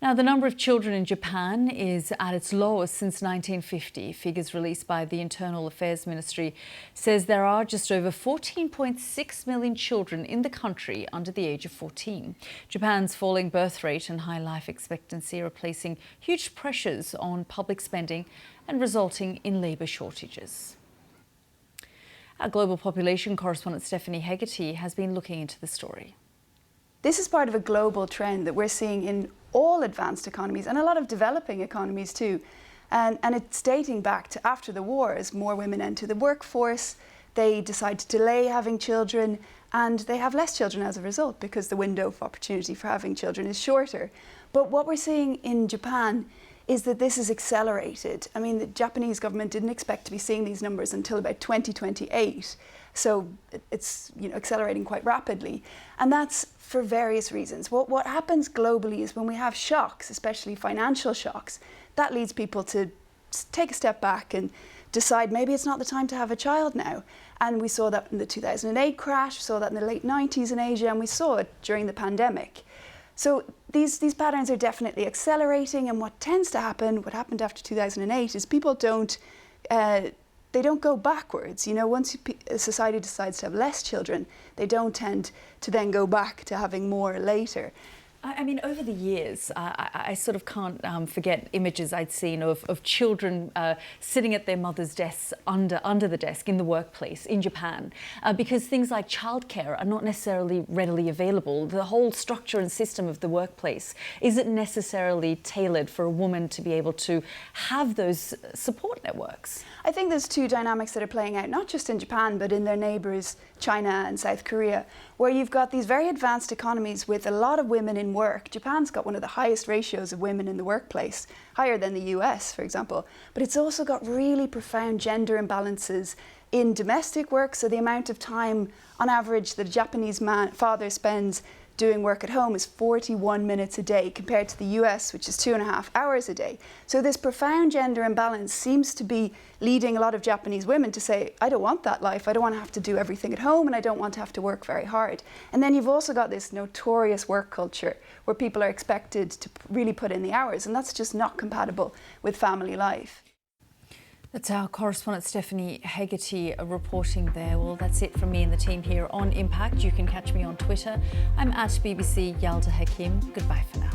Now, the number of children in Japan is at its lowest since 1950. Figures released by the Internal Affairs Ministry says there are just over 14.6 million children in the country under the age of 14. Japan's falling birth rate and high life expectancy are placing huge pressures on public spending and resulting in labour shortages. Our global population correspondent Stephanie Hegarty has been looking into the story. This is part of a global trend that we're seeing in all advanced economies and a lot of developing economies too. And it's dating back to after the war. As more women enter the workforce, they decide to delay having children, and they have less children as a result because the window of opportunity for having children is shorter. But what we're seeing in Japan is that this is accelerated. I mean, the Japanese government didn't expect to be seeing these numbers until about 2028. So it's accelerating quite rapidly. And that's for various reasons. What happens globally is when we have shocks, especially financial shocks, that leads people to take a step back and decide maybe it's not the time to have a child now. And we saw that in the 2008 crash, saw that in the late 90s in Asia, and we saw it during the pandemic. So these patterns are definitely accelerating, and what tends to happen, what happened after 2008, is people don't go backwards. Once a society decides to have less children, they don't tend to then go back to having more later. I mean, over the years, I sort of can't forget images I'd seen of children sitting at their mother's desks under the desk in the workplace in Japan, because things like childcare are not necessarily readily available. The whole structure and system of the workplace isn't necessarily tailored for a woman to be able to have those support networks. I think there's two dynamics that are playing out, not just in Japan, but in their neighbours, China and South Korea, where you've got these very advanced economies with a lot of women in work. Japan's got one of the highest ratios of women in the workplace, higher than the US, for example. But it's also got really profound gender imbalances in domestic work. So the amount of time, on average, that a Japanese father spends doing work at home is 41 minutes a day, compared to the US, which is 2.5 hours a day. So this profound gender imbalance seems to be leading a lot of Japanese women to say, I don't want that life. I don't want to have to do everything at home, and I don't want to have to work very hard. And then you've also got this notorious work culture where people are expected to really put in the hours, and that's just not compatible with family life. That's our correspondent Stephanie Hegarty reporting there. Well, that's it from me and the team here on Impact. You can catch me on Twitter. I'm at BBC Yalda Hakim. Goodbye for now.